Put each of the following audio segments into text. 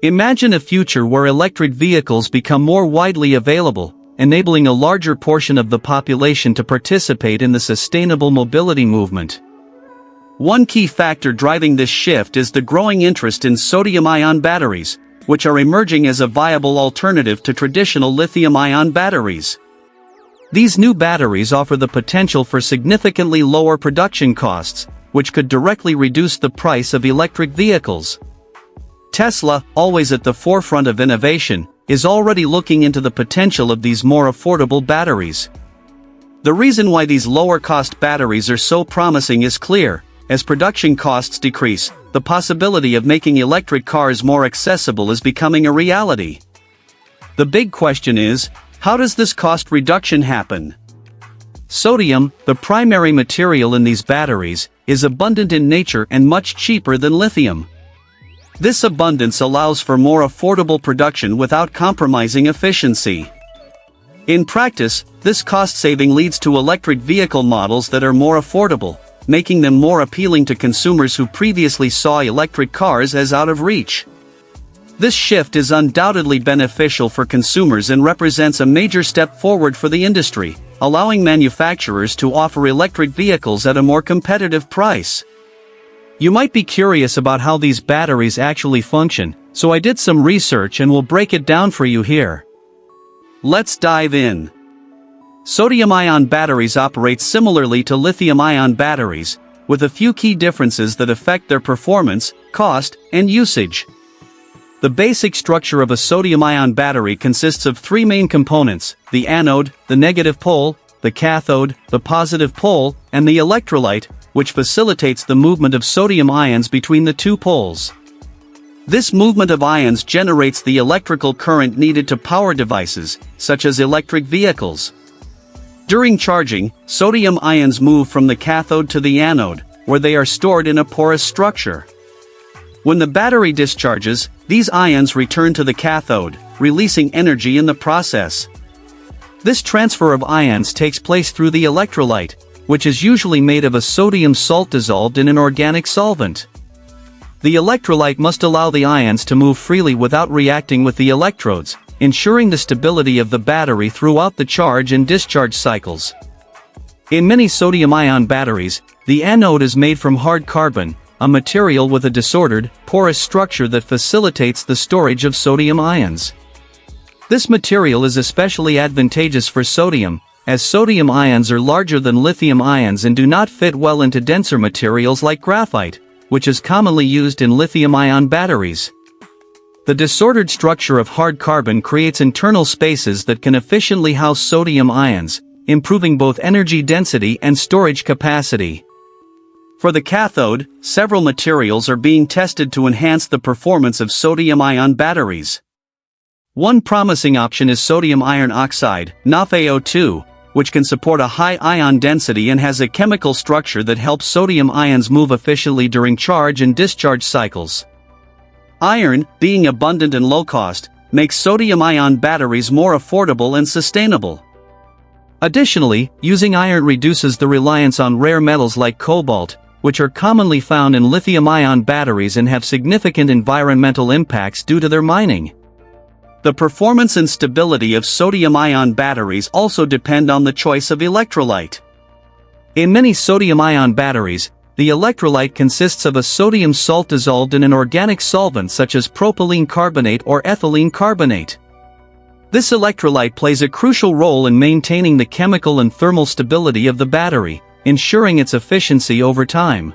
Imagine a future where electric vehicles become more widely available, enabling a larger portion of the population to participate in the sustainable mobility movement. One key factor driving this shift is the growing interest in sodium-ion batteries, which are emerging as a viable alternative to traditional lithium-ion batteries. These new batteries offer the potential for significantly lower production costs, which could directly reduce the price of electric vehicles. Tesla, always at the forefront of innovation, is already looking into the potential of these more affordable batteries. The reason why these lower-cost batteries are so promising is clear. As production costs decrease, the possibility of making electric cars more accessible is becoming a reality. The big question is, how does this cost reduction happen? Sodium, the primary material in these batteries, is abundant in nature and much cheaper than lithium. This abundance allows for more affordable production without compromising efficiency. In practice, this cost saving leads to electric vehicle models that are more affordable, making them more appealing to consumers who previously saw electric cars as out of reach. This shift is undoubtedly beneficial for consumers and represents a major step forward for the industry, allowing manufacturers to offer electric vehicles at a more competitive price. You might be curious about how these batteries actually function, so I did some research and will break it down for you here. Let's dive in. Sodium-ion batteries operate similarly to lithium-ion batteries, with a few key differences that affect their performance, cost, and usage. The basic structure of a sodium-ion battery consists of three main components: the anode, the negative pole, the cathode, the positive pole, and the electrolyte, which facilitates the movement of sodium ions between the two poles. This movement of ions generates the electrical current needed to power devices, such as electric vehicles. During charging, sodium ions move from the cathode to the anode, where they are stored in a porous structure. When the battery discharges, these ions return to the cathode, releasing energy in the process. This transfer of ions takes place through the electrolyte, which is usually made of a sodium salt dissolved in an organic solvent. The electrolyte must allow the ions to move freely without reacting with the electrodes, ensuring the stability of the battery throughout the charge and discharge cycles. In many sodium-ion batteries, the anode is made from hard carbon, a material with a disordered, porous structure that facilitates the storage of sodium ions. This material is especially advantageous for sodium, as sodium ions are larger than lithium ions and do not fit well into denser materials like graphite, which is commonly used in lithium-ion batteries. The disordered structure of hard carbon creates internal spaces that can efficiently house sodium ions, improving both energy density and storage capacity. For the cathode, several materials are being tested to enhance the performance of sodium-ion batteries. One promising option is sodium iron oxide, NaFeO2, which can support a high ion density and has a chemical structure that helps sodium ions move efficiently during charge and discharge cycles. Iron, being abundant and low-cost, makes sodium-ion batteries more affordable and sustainable. Additionally, using iron reduces the reliance on rare metals like cobalt, which are commonly found in lithium-ion batteries and have significant environmental impacts due to their mining. The performance and stability of sodium-ion batteries also depend on the choice of electrolyte. In many sodium-ion batteries, the electrolyte consists of a sodium salt dissolved in an organic solvent such as propylene carbonate or ethylene carbonate. This electrolyte plays a crucial role in maintaining the chemical and thermal stability of the battery, ensuring its efficiency over time.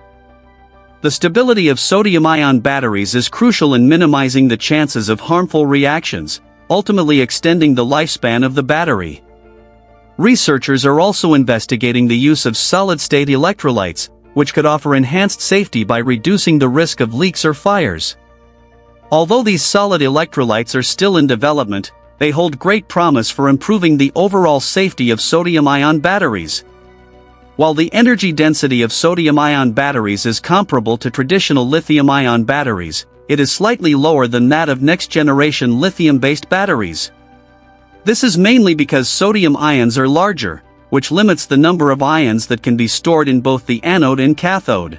The stability of sodium-ion batteries is crucial in minimizing the chances of harmful reactions, ultimately extending the lifespan of the battery. Researchers are also investigating the use of solid-state electrolytes, which could offer enhanced safety by reducing the risk of leaks or fires. Although these solid electrolytes are still in development, they hold great promise for improving the overall safety of sodium-ion batteries. While the energy density of sodium-ion batteries is comparable to traditional lithium-ion batteries, it is slightly lower than that of next-generation lithium-based batteries. This is mainly because sodium ions are larger, which limits the number of ions that can be stored in both the anode and cathode.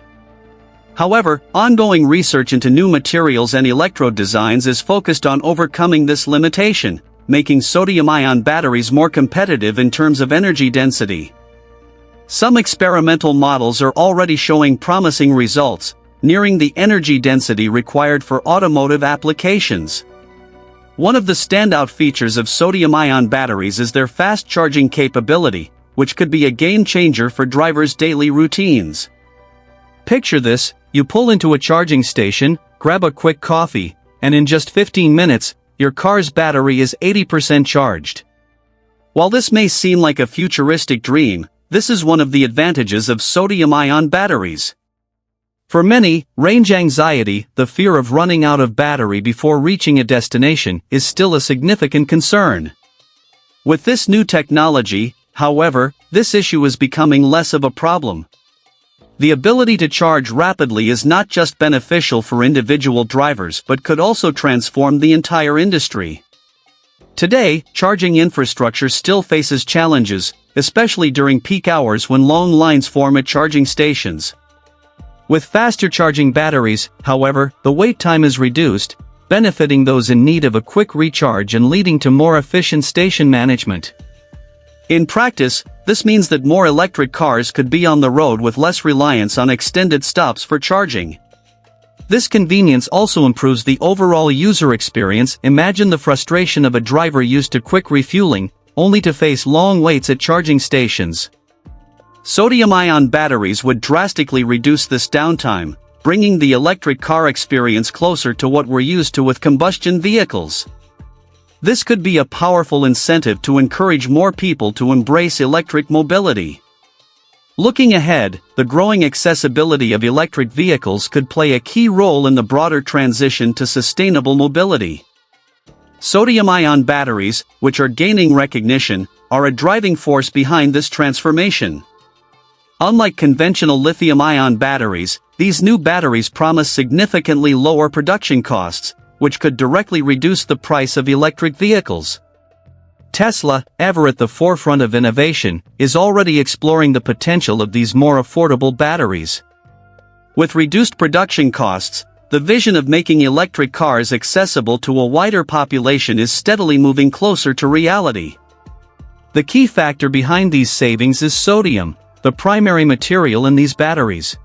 However, ongoing research into new materials and electrode designs is focused on overcoming this limitation, making sodium-ion batteries more competitive in terms of energy density. Some experimental models are already showing promising results, nearing the energy density required for automotive applications. One of the standout features of sodium-ion batteries is their fast charging capability, which could be a game-changer for drivers' daily routines. Picture this: you pull into a charging station, grab a quick coffee, and in just 15 minutes, your car's battery is 80% charged. While this may seem like a futuristic dream, this is one of the advantages of sodium-ion batteries. For many, range anxiety, the fear of running out of battery before reaching a destination, is still a significant concern. With this new technology, however, this issue is becoming less of a problem. The ability to charge rapidly is not just beneficial for individual drivers but could also transform the entire industry. Today, charging infrastructure still faces challenges, especially during peak hours when long lines form at charging stations. With faster charging batteries, however, the wait time is reduced, benefiting those in need of a quick recharge and leading to more efficient station management. In practice, this means that more electric cars could be on the road with less reliance on extended stops for charging. This convenience also improves the overall user experience. Imagine the frustration of a driver used to quick refueling, only to face long waits at charging stations. Sodium-ion batteries would drastically reduce this downtime, bringing the electric car experience closer to what we're used to with combustion vehicles. This could be a powerful incentive to encourage more people to embrace electric mobility. Looking ahead, the growing accessibility of electric vehicles could play a key role in the broader transition to sustainable mobility. Sodium-ion batteries, which are gaining recognition, are a driving force behind this transformation. Unlike conventional lithium-ion batteries, these new batteries promise significantly lower production costs, which could directly reduce the price of electric vehicles. Tesla, ever at the forefront of innovation, is already exploring the potential of these more affordable batteries. With reduced production costs, the vision of making electric cars accessible to a wider population is steadily moving closer to reality. The key factor behind these savings is sodium, the primary material in these batteries.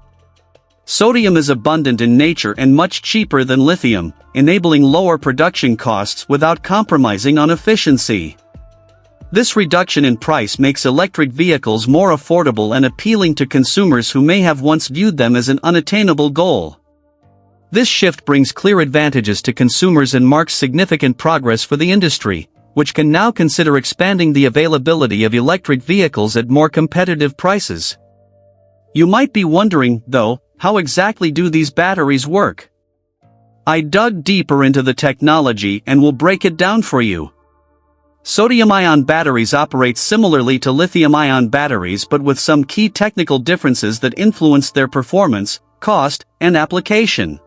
Sodium is abundant in nature and much cheaper than lithium, enabling lower production costs without compromising on efficiency. This reduction in price makes electric vehicles more affordable and appealing to consumers who may have once viewed them as an unattainable goal. This shift brings clear advantages to consumers and marks significant progress for the industry, which can now consider expanding the availability of electric vehicles at more competitive prices. You might be wondering, though, how exactly do these batteries work? I dug deeper into the technology and will break it down for you. Sodium-ion batteries operate similarly to lithium-ion batteries but with some key technical differences that influence their performance, cost, and application.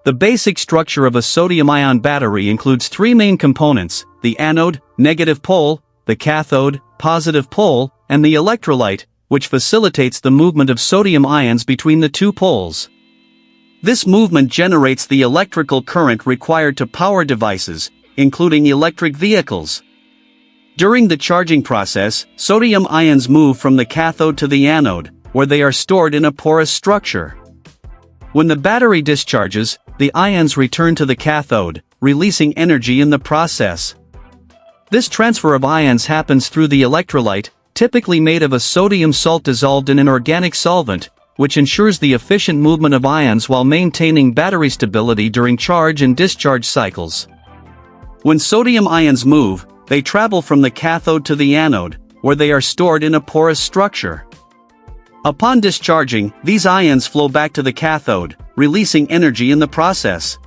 The basic structure of a sodium-ion battery includes three main components: the anode, negative pole, the cathode, positive pole, and the electrolyte, which facilitates the movement of sodium ions between the two poles. This movement generates the electrical current required to power devices, including electric vehicles. During the charging process, sodium ions move from the cathode to the anode, where they are stored in a porous structure. When the battery discharges, the ions return to the cathode, releasing energy in the process. This transfer of ions happens through the electrolyte, typically made of a sodium salt dissolved in an organic solvent, which ensures the efficient movement of ions while maintaining battery stability during charge and discharge cycles. When sodium ions move, they travel from the cathode to the anode, where they are stored in a porous structure. Upon discharging, these ions flow back to the cathode, releasing energy in the process.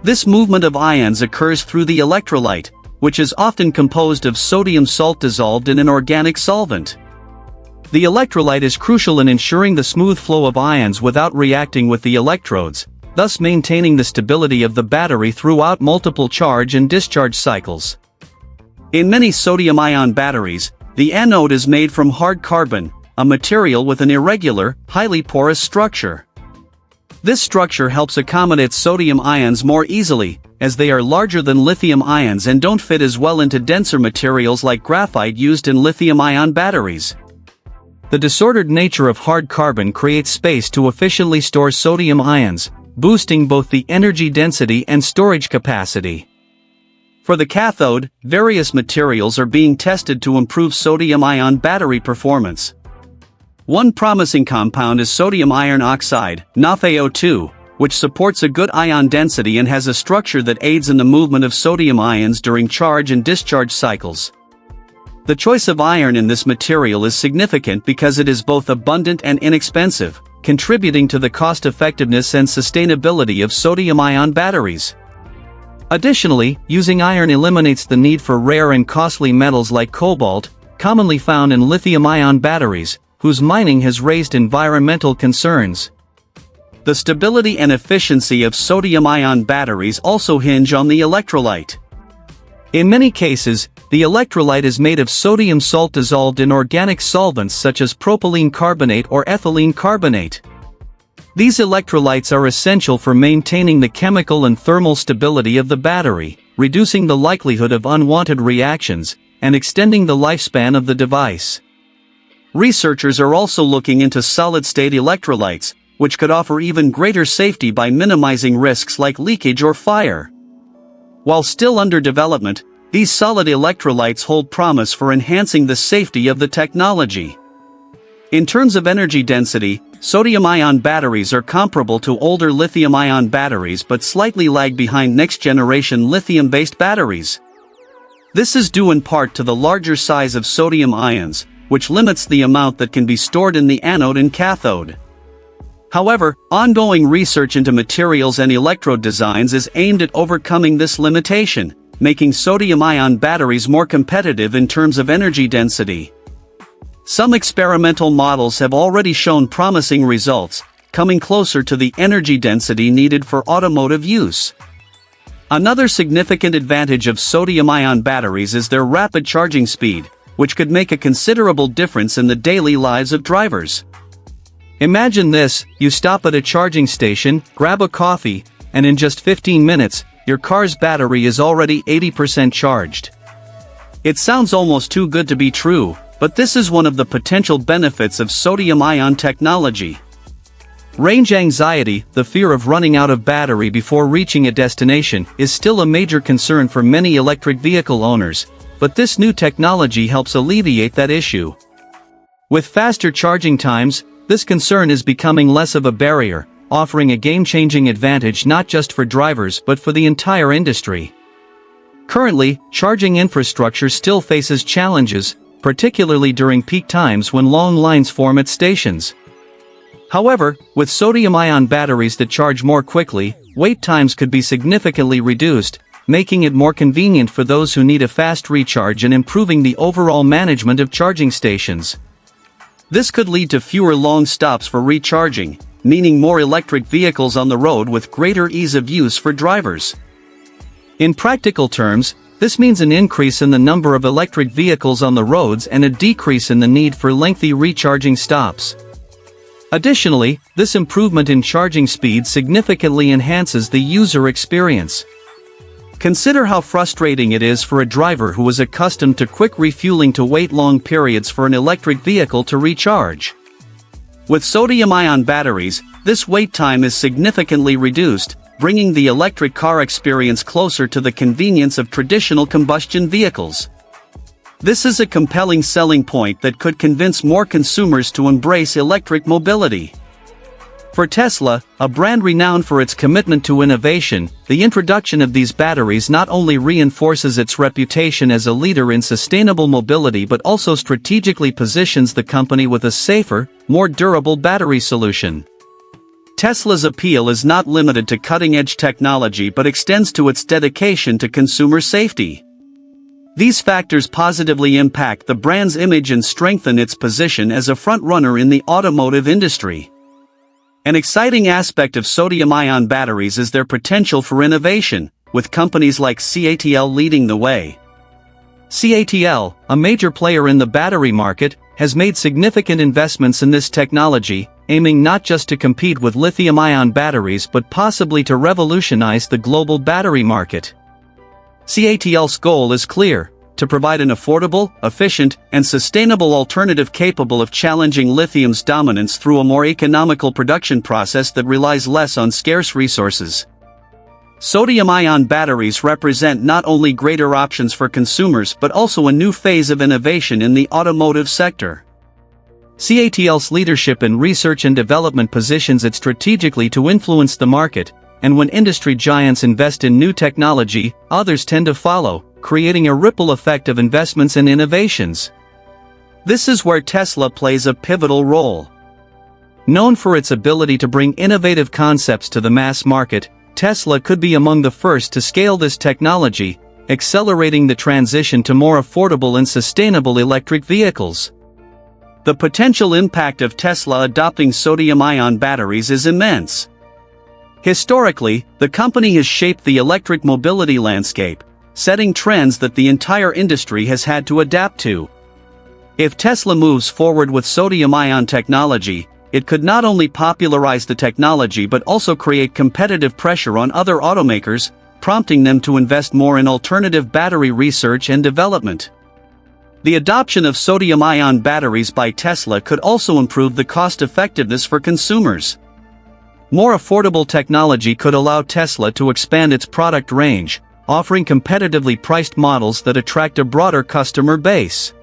This movement of ions occurs through the electrolyte, which is often composed of sodium salt dissolved in an organic solvent. The electrolyte is crucial in ensuring the smooth flow of ions without reacting with the electrodes, thus maintaining the stability of the battery throughout multiple charge and discharge cycles. In many sodium-ion batteries, the anode is made from hard carbon, a material with an irregular, highly porous structure. This structure helps accommodate sodium ions more easily, as they are larger than lithium ions and don't fit as well into denser materials like graphite used in lithium-ion batteries. The disordered nature of hard carbon creates space to efficiently store sodium ions, boosting both the energy density and storage capacity. For the cathode, various materials are being tested to improve sodium-ion battery performance. One promising compound is sodium iron oxide, NaFeO2, which supports a good ion density and has a structure that aids in the movement of sodium ions during charge and discharge cycles. The choice of iron in this material is significant because it is both abundant and inexpensive, contributing to the cost-effectiveness and sustainability of sodium-ion batteries. Additionally, using iron eliminates the need for rare and costly metals like cobalt, commonly found in lithium-ion batteries, whose mining has raised environmental concerns. The stability and efficiency of sodium-ion batteries also hinge on the electrolyte. In many cases, the electrolyte is made of sodium salt dissolved in organic solvents such as propylene carbonate or ethylene carbonate. These electrolytes are essential for maintaining the chemical and thermal stability of the battery, reducing the likelihood of unwanted reactions, and extending the lifespan of the device. Researchers are also looking into solid-state electrolytes, which could offer even greater safety by minimizing risks like leakage or fire. While still under development, these solid electrolytes hold promise for enhancing the safety of the technology. In terms of energy density, sodium-ion batteries are comparable to older lithium-ion batteries but slightly lag behind next-generation lithium-based batteries. This is due in part to the larger size of sodium ions, which limits the amount that can be stored in the anode and cathode. However, ongoing research into materials and electrode designs is aimed at overcoming this limitation, making sodium-ion batteries more competitive in terms of energy density. Some experimental models have already shown promising results, coming closer to the energy density needed for automotive use. Another significant advantage of sodium-ion batteries is their rapid charging speed, which could make a considerable difference in the daily lives of drivers. Imagine this: you stop at a charging station, grab a coffee, and in just 15 minutes, your car's battery is already 80% charged. It sounds almost too good to be true, but this is one of the potential benefits of sodium-ion technology. Range anxiety, the fear of running out of battery before reaching a destination, is still a major concern for many electric vehicle owners, but this new technology helps alleviate that issue. With faster charging times, this concern is becoming less of a barrier, offering a game-changing advantage not just for drivers but for the entire industry. Currently, charging infrastructure still faces challenges, particularly during peak times when long lines form at stations. However, with sodium-ion batteries that charge more quickly, wait times could be significantly reduced, making it more convenient for those who need a fast recharge and improving the overall management of charging stations. This could lead to fewer long stops for recharging, meaning more electric vehicles on the road with greater ease of use for drivers. In practical terms, this means an increase in the number of electric vehicles on the roads and a decrease in the need for lengthy recharging stops. Additionally, this improvement in charging speed significantly enhances the user experience. Consider how frustrating it is for a driver who is accustomed to quick refueling to wait long periods for an electric vehicle to recharge. With sodium-ion batteries, this wait time is significantly reduced, bringing the electric car experience closer to the convenience of traditional combustion vehicles. This is a compelling selling point that could convince more consumers to embrace electric mobility. For Tesla, a brand renowned for its commitment to innovation, the introduction of these batteries not only reinforces its reputation as a leader in sustainable mobility but also strategically positions the company with a safer, more durable battery solution. Tesla's appeal is not limited to cutting-edge technology but extends to its dedication to consumer safety. These factors positively impact the brand's image and strengthen its position as a front-runner in the automotive industry. An exciting aspect of sodium-ion batteries is their potential for innovation, with companies like CATL leading the way. CATL, a major player in the battery market, has made significant investments in this technology, aiming not just to compete with lithium-ion batteries but possibly to revolutionize the global battery market. CATL's goal is clear: to provide an affordable, efficient, and sustainable alternative capable of challenging lithium's dominance through a more economical production process that relies less on scarce resources. Sodium-ion batteries represent not only greater options for consumers but also a new phase of innovation in the automotive sector. CATL's leadership in research and development positions it strategically to influence the market, and when industry giants invest in new technology, others tend to follow, creating a ripple effect of investments and innovations. This is where Tesla plays a pivotal role. Known for its ability to bring innovative concepts to the mass market, Tesla could be among the first to scale this technology, accelerating the transition to more affordable and sustainable electric vehicles. The potential impact of Tesla adopting sodium-ion batteries is immense. Historically, the company has shaped the electric mobility landscape, setting trends that the entire industry has had to adapt to. If Tesla moves forward with sodium-ion technology, it could not only popularize the technology but also create competitive pressure on other automakers, prompting them to invest more in alternative battery research and development. The adoption of sodium-ion batteries by Tesla could also improve the cost-effectiveness for consumers. More affordable technology could allow Tesla to expand its product range, offering competitively priced models that attract a broader customer base.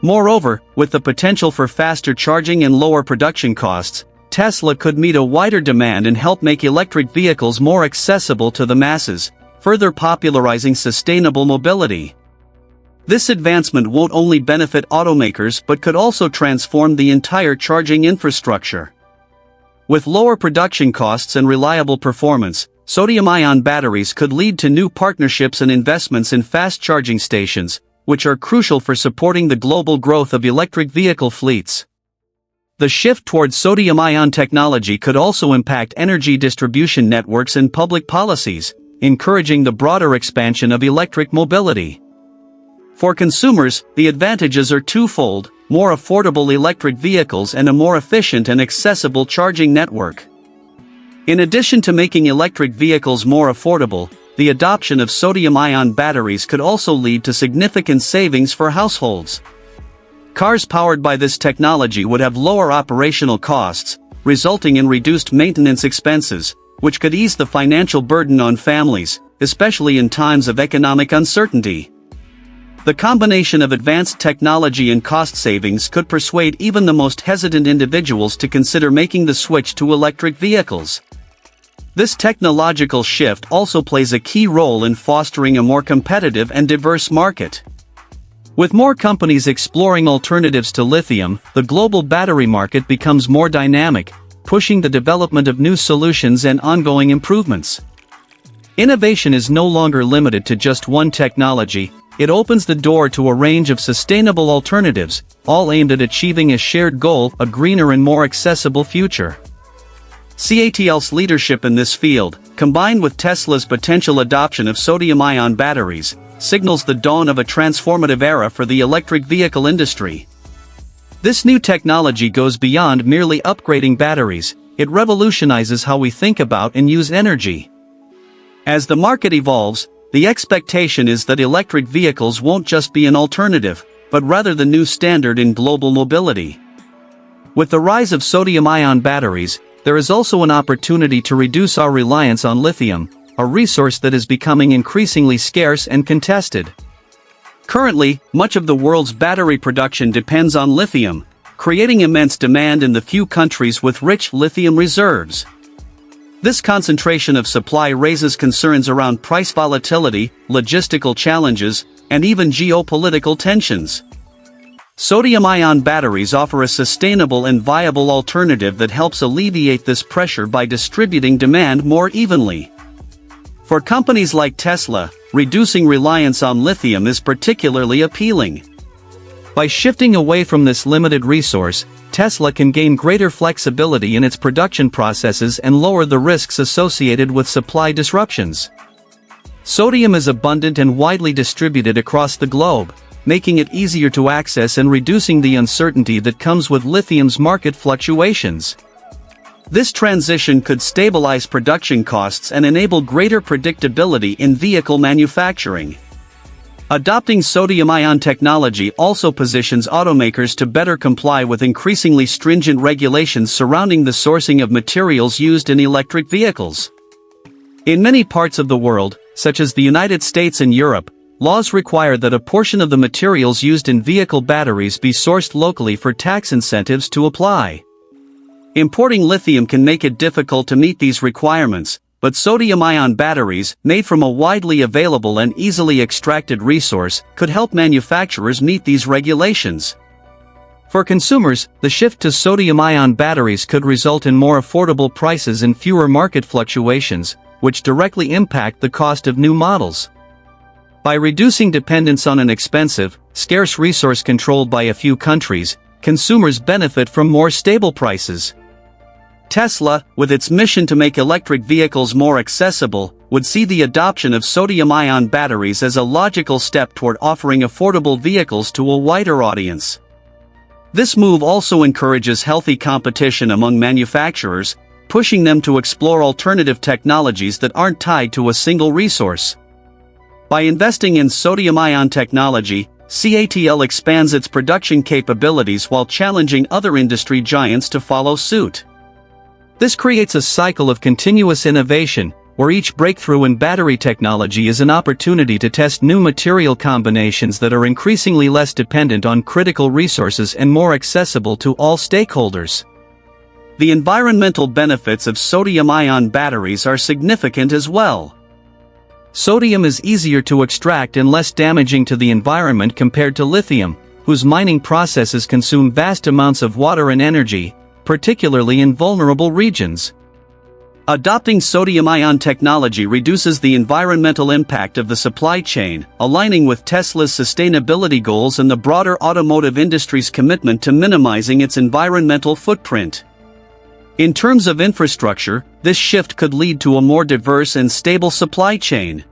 Moreover, with the potential for faster charging and lower production costs, Tesla could meet a wider demand and help make electric vehicles more accessible to the masses, further popularizing sustainable mobility. This advancement won't only benefit automakers but could also transform the entire charging infrastructure. With lower production costs and reliable performance, sodium-ion batteries could lead to new partnerships and investments in fast charging stations, which are crucial for supporting the global growth of electric vehicle fleets. The shift towards sodium-ion technology could also impact energy distribution networks and public policies, encouraging the broader expansion of electric mobility. For consumers, the advantages are twofold: more affordable electric vehicles and a more efficient and accessible charging network. In addition to making electric vehicles more affordable, the adoption of sodium-ion batteries could also lead to significant savings for households. Cars powered by this technology would have lower operational costs, resulting in reduced maintenance expenses, which could ease the financial burden on families, especially in times of economic uncertainty. The combination of advanced technology and cost savings could persuade even the most hesitant individuals to consider making the switch to electric vehicles. This technological shift also plays a key role in fostering a more competitive and diverse market. With more companies exploring alternatives to lithium, the global battery market becomes more dynamic, pushing the development of new solutions and ongoing improvements. Innovation is no longer limited to just one technology. It opens the door to a range of sustainable alternatives, all aimed at achieving a shared goal: a greener and more accessible future. CATL's leadership in this field, combined with Tesla's potential adoption of sodium-ion batteries, signals the dawn of a transformative era for the electric vehicle industry. This new technology goes beyond merely upgrading batteries; it revolutionizes how we think about and use energy. As the market evolves, the expectation is that electric vehicles won't just be an alternative, but rather the new standard in global mobility. With the rise of sodium-ion batteries, there is also an opportunity to reduce our reliance on lithium, a resource that is becoming increasingly scarce and contested. Currently, much of the world's battery production depends on lithium, creating immense demand in the few countries with rich lithium reserves. This concentration of supply raises concerns around price volatility, logistical challenges, and even geopolitical tensions. Sodium-ion batteries offer a sustainable and viable alternative that helps alleviate this pressure by distributing demand more evenly. For companies like Tesla, reducing reliance on lithium is particularly appealing. By shifting away from this limited resource, Tesla can gain greater flexibility in its production processes and lower the risks associated with supply disruptions. Sodium is abundant and widely distributed across the globe, making it easier to access and reducing the uncertainty that comes with lithium's market fluctuations. This transition could stabilize production costs and enable greater predictability in vehicle manufacturing. Adopting sodium-ion technology also positions automakers to better comply with increasingly stringent regulations surrounding the sourcing of materials used in electric vehicles. In many parts of the world, such as the United States and Europe, laws require that a portion of the materials used in vehicle batteries be sourced locally for tax incentives to apply. Importing lithium can make it difficult to meet these requirements, but sodium-ion batteries, made from a widely available and easily extracted resource, could help manufacturers meet these regulations. For consumers, the shift to sodium-ion batteries could result in more affordable prices and fewer market fluctuations, which directly impact the cost of new models. By reducing dependence on an expensive, scarce resource controlled by a few countries, consumers benefit from more stable prices. Tesla, with its mission to make electric vehicles more accessible, would see the adoption of sodium-ion batteries as a logical step toward offering affordable vehicles to a wider audience. This move also encourages healthy competition among manufacturers, pushing them to explore alternative technologies that aren't tied to a single resource. By investing in sodium-ion technology, CATL expands its production capabilities while challenging other industry giants to follow suit. This creates a cycle of continuous innovation, where each breakthrough in battery technology is an opportunity to test new material combinations that are increasingly less dependent on critical resources and more accessible to all stakeholders. The environmental benefits of sodium-ion batteries are significant as well. Sodium is easier to extract and less damaging to the environment compared to lithium, whose mining processes consume vast amounts of water and energy, particularly in vulnerable regions. Adopting sodium-ion technology reduces the environmental impact of the supply chain, aligning with Tesla's sustainability goals and the broader automotive industry's commitment to minimizing its environmental footprint. In terms of infrastructure, this shift could lead to a more diverse and stable supply chain.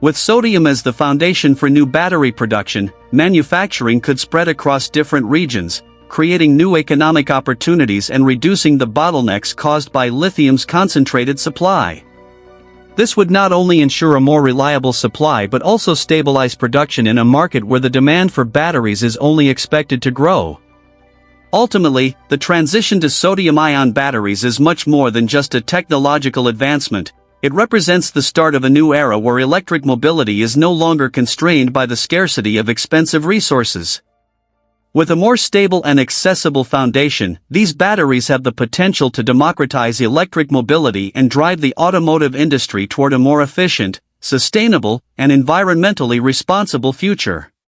With sodium as the foundation for new battery production, manufacturing could spread across different regions, creating new economic opportunities and reducing the bottlenecks caused by lithium's concentrated supply. This would not only ensure a more reliable supply but also stabilize production in a market where the demand for batteries is only expected to grow. Ultimately, the transition to sodium-ion batteries is much more than just a technological advancement. It represents the start of a new era where electric mobility is no longer constrained by the scarcity of expensive resources. With a more stable and accessible foundation, these batteries have the potential to democratize electric mobility and drive the automotive industry toward a more efficient, sustainable, and environmentally responsible future.